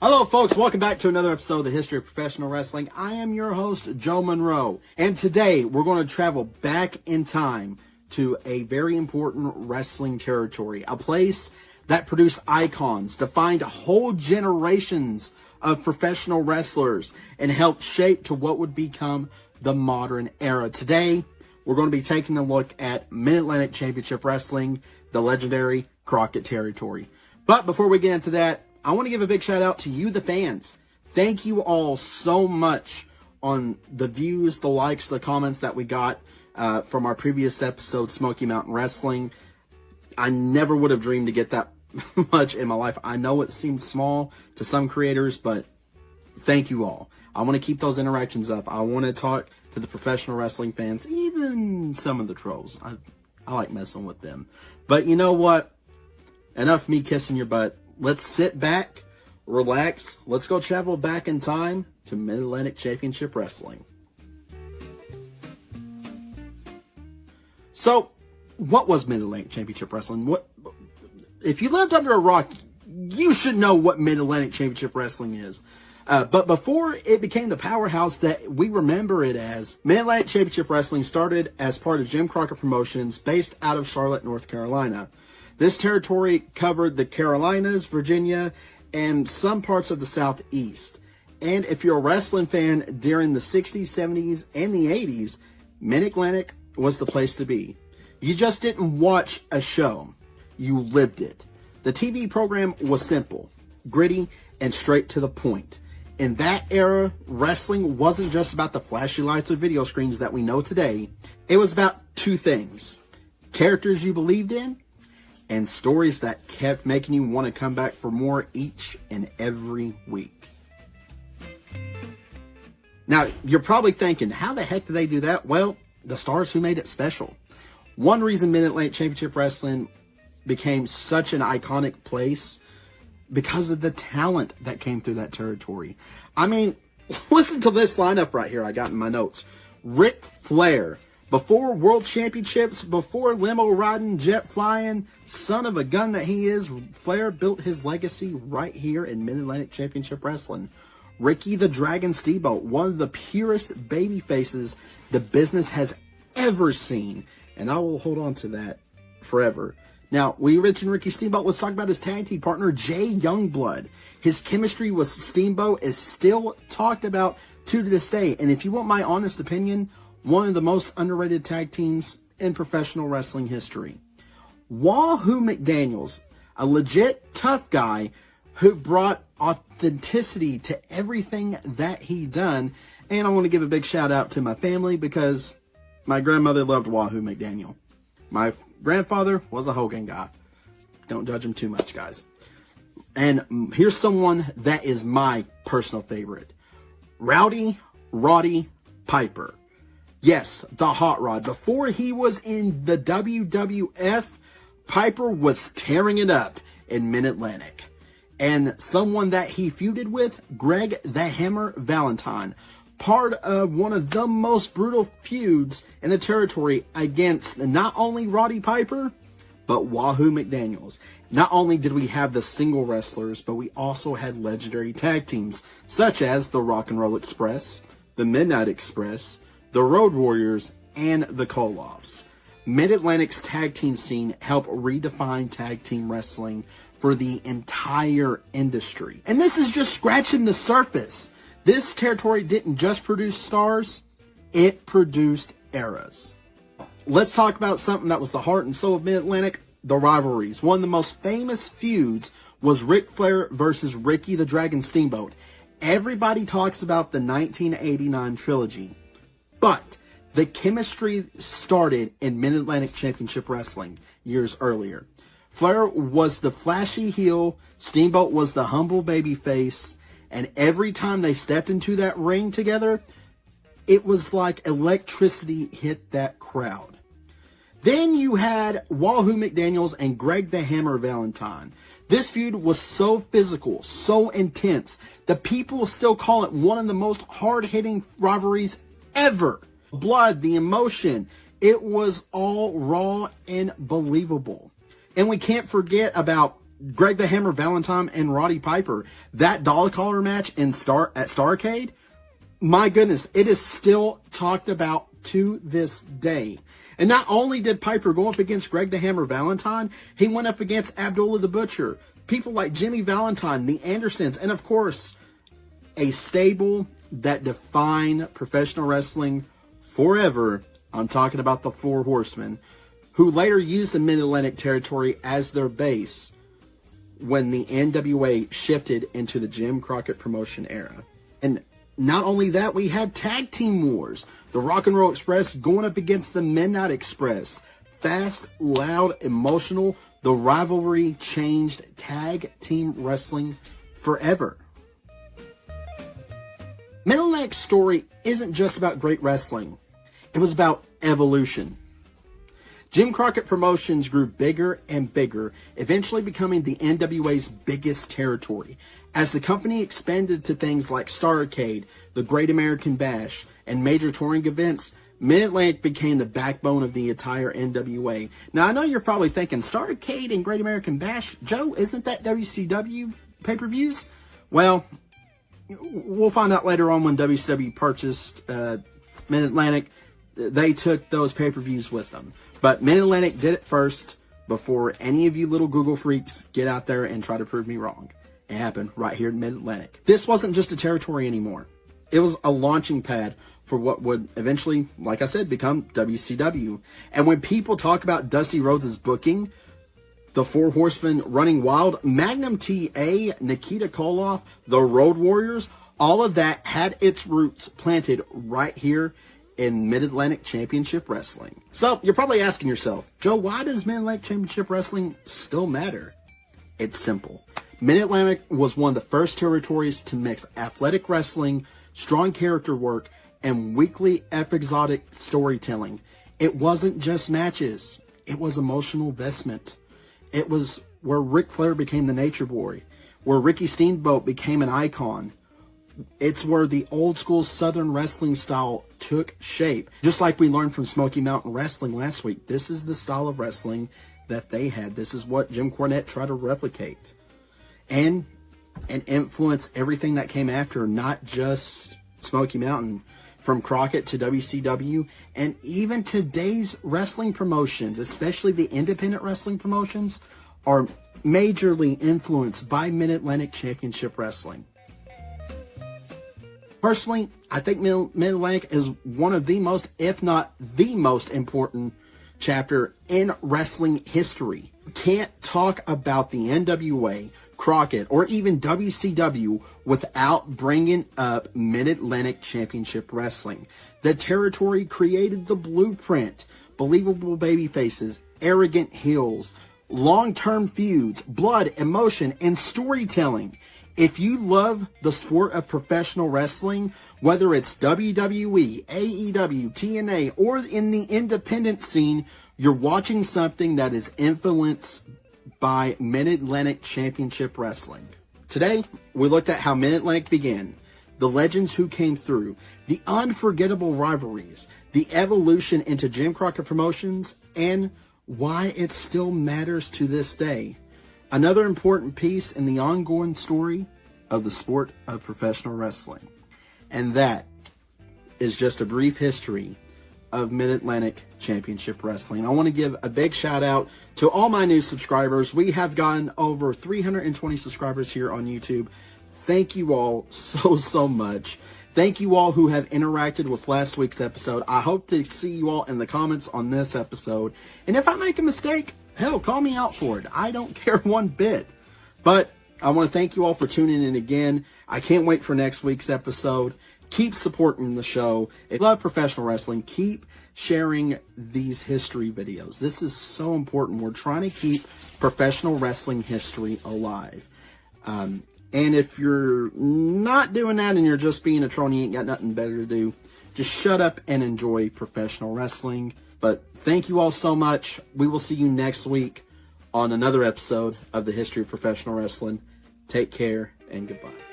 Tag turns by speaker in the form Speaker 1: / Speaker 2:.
Speaker 1: Hello, folks. Welcome back to another episode of the History of Professional Wrestling. I am your host, Joe Monroe, and today we're going to travel back in time to a very important wrestling territory, a place that produced icons, defined whole generations of professional wrestlers, and helped shape to what would become the modern era. Today, we're going to be taking a look at Mid-Atlantic Championship Wrestling, the legendary Crockett territory. But before we get into that, I want to give a big shout out to you, the fans. Thank you all so much on the views, the likes, the comments that we got from our previous episode, Smoky Mountain Wrestling. I never would have dreamed to get that much in my life. I know it seems small to some creators, but thank you all. I want to keep those interactions up. I want to talk to the professional wrestling fans, even some of the trolls. I like messing with them. But you know what? Enough me kissing your butt. Let's sit back, relax. Let's go travel back in time to Mid-Atlantic Championship Wrestling. So, what was Mid-Atlantic Championship Wrestling? If you lived under a rock, you should know what Mid-Atlantic Championship Wrestling is. But before it became the powerhouse that we remember it as, Mid-Atlantic Championship Wrestling started as part of Jim Crockett Promotions based out of Charlotte, North Carolina. This territory covered the Carolinas, Virginia, and some parts of the Southeast. And if you're a wrestling fan during the 60s, 70s, and the 80s, Mid-Atlantic was the place to be. You just didn't watch a show. You lived it. The TV program was simple, gritty, and straight to the point. In that era, wrestling wasn't just about the flashy lights of video screens that we know today. It was about two things: characters you believed in, and stories that kept making you want to come back for more each and every week. Now, you're probably thinking, how the heck did they do that? Well, the stars who made it special. One reason Mid-Atlantic Championship Wrestling became such an iconic place, because of the talent that came through that territory. I mean, listen to this lineup right here I got in my notes. Ric Flair, before World Championships, before limo riding, jet flying, son of a gun that he is, Flair built his legacy right here in Mid-Atlantic Championship Wrestling. Ricky the Dragon Steamboat, one of the purest baby faces the business has ever seen. And I will hold on to that forever. Now, we mentioned Ricky Steamboat. Let's talk about his tag team partner, Jay Youngblood. His chemistry with Steamboat is still talked about to this day. And if you want my honest opinion, one of the most underrated tag teams in professional wrestling history. Wahoo McDaniels, a legit tough guy who brought authenticity to everything that he done. And I want to give a big shout out to my family because my grandmother loved Wahoo McDaniel. My grandfather was a Hogan guy. Don't judge him too much, guys. And here's someone that is my personal favorite. Rowdy Roddy Piper. Yes, the Hot Rod. Before he was in the WWF, Piper was tearing it up in Mid-Atlantic. And someone that he feuded with, Greg the Hammer Valentine. Part of one of the most brutal feuds in the territory against not only Roddy Piper, but Wahoo McDaniels. Not only did we have the single wrestlers, but we also had legendary tag teams, such as the Rock and Roll Express, the Midnight Express, the Road Warriors, and the Koloffs. Mid-Atlantic's tag team scene helped redefine tag team wrestling for the entire industry. And this is just scratching the surface. This territory didn't just produce stars, it produced eras. Let's talk about something that was the heart and soul of Mid-Atlantic, the rivalries. One of the most famous feuds was Ric Flair versus Ricky the Dragon Steamboat. Everybody talks about the 1989 trilogy, but the chemistry started in Mid-Atlantic Championship Wrestling years earlier. Flair was the flashy heel, Steamboat was the humble baby face, and every time they stepped into that ring together, it was like electricity hit that crowd. Then you had Wahoo McDaniels and Greg the Hammer Valentine. This feud was so physical, so intense, the people still call it one of the most hard-hitting rivalries ever. Blood, the emotion, it was all raw and believable. And we can't forget about Greg the Hammer Valentine and Roddy Piper. That dollar collar match at Starrcade, my goodness, it is still talked about to this day. And not only did Piper go up against Greg the Hammer Valentine, he went up against Abdullah the Butcher, people like Jimmy Valentine, the Andersons, and of course, a stable that defined professional wrestling forever. I'm talking about the Four Horsemen, who later used the Mid-Atlantic territory as their base when the NWA shifted into the Jim Crockett Promotion era. And not only that, we had tag team wars. The Rock and Roll Express going up against the Midnight Express. Fast, loud, emotional. The rivalry changed tag team wrestling forever. Mid-Atlantic's story isn't just about great wrestling. It was about evolution. Jim Crockett Promotions grew bigger and bigger, eventually becoming the NWA's biggest territory. As the company expanded to things like Starrcade, the Great American Bash, and major touring events, Mid-Atlantic became the backbone of the entire NWA. Now, I know you're probably thinking, Starrcade and Great American Bash, Joe, isn't that WCW pay-per-views? Well, we'll find out later on when WCW purchased Mid-Atlantic. They took those pay-per-views with them. But Mid-Atlantic did it first before any of you little Google freaks get out there and try to prove me wrong. It happened right here in Mid-Atlantic. This wasn't just a territory anymore. It was a launching pad for what would eventually, like I said, become WCW. And when people talk about Dusty Rhodes' booking, the Four Horsemen running wild, Magnum TA, Nikita Koloff, the Road Warriors, all of that had its roots planted right here in Mid-Atlantic Championship Wrestling. So you're probably asking yourself, Joe, why does Mid-Atlantic Championship Wrestling still matter? It's simple. Mid-Atlantic was one of the first territories to mix athletic wrestling, strong character work, and weekly episodic storytelling. It wasn't just matches. It was emotional investment. It was where Ric Flair became the Nature Boy, where Ricky Steamboat became an icon. It's where the old school Southern wrestling style took shape. Just like we learned from Smoky Mountain Wrestling last week, this is the style of wrestling that they had. This is what Jim Cornette tried to replicate. And influence everything that came after, not just Smoky Mountain, from Crockett to WCW, and even today's wrestling promotions, especially the independent wrestling promotions, are majorly influenced by Mid-Atlantic Championship Wrestling. Personally, I think Mid-Atlantic is one of the most, if not the most important chapter in wrestling history. Can't talk about the NWA, Crockett, or even WCW without bringing up Mid-Atlantic Championship Wrestling. The territory created the blueprint: believable babyfaces, arrogant heels, long-term feuds, blood, emotion, and storytelling. If you love the sport of professional wrestling, whether it's WWE, AEW, TNA, or in the independent scene, you're watching something that is influenced by Mid-Atlantic Championship Wrestling. Today, we looked at how Mid-Atlantic began, the legends who came through, the unforgettable rivalries, the evolution into Jim Crockett Promotions, and why it still matters to this day. Another important piece in the ongoing story of the sport of professional wrestling. And that is just a brief history of Mid-Atlantic Championship Wrestling. I want to give a big shout out to all my new subscribers. We have gotten over 320 subscribers here on YouTube. Thank you all so much. Thank you all who have interacted with last week's episode. I hope to see you all in the comments on this episode. And if I make a mistake, hell, call me out for it. I don't care one bit. But I want to thank you all for tuning in again. I can't wait for next week's episode. Keep supporting the show. If you love professional wrestling, keep sharing these history videos. This is so important. We're trying to keep professional wrestling history alive. And if you're not doing that and you're just being a troll and you ain't got nothing better to do, just shut up and enjoy professional wrestling. But thank you all so much. We will see you next week on another episode of the History of Professional Wrestling. Take care and goodbye.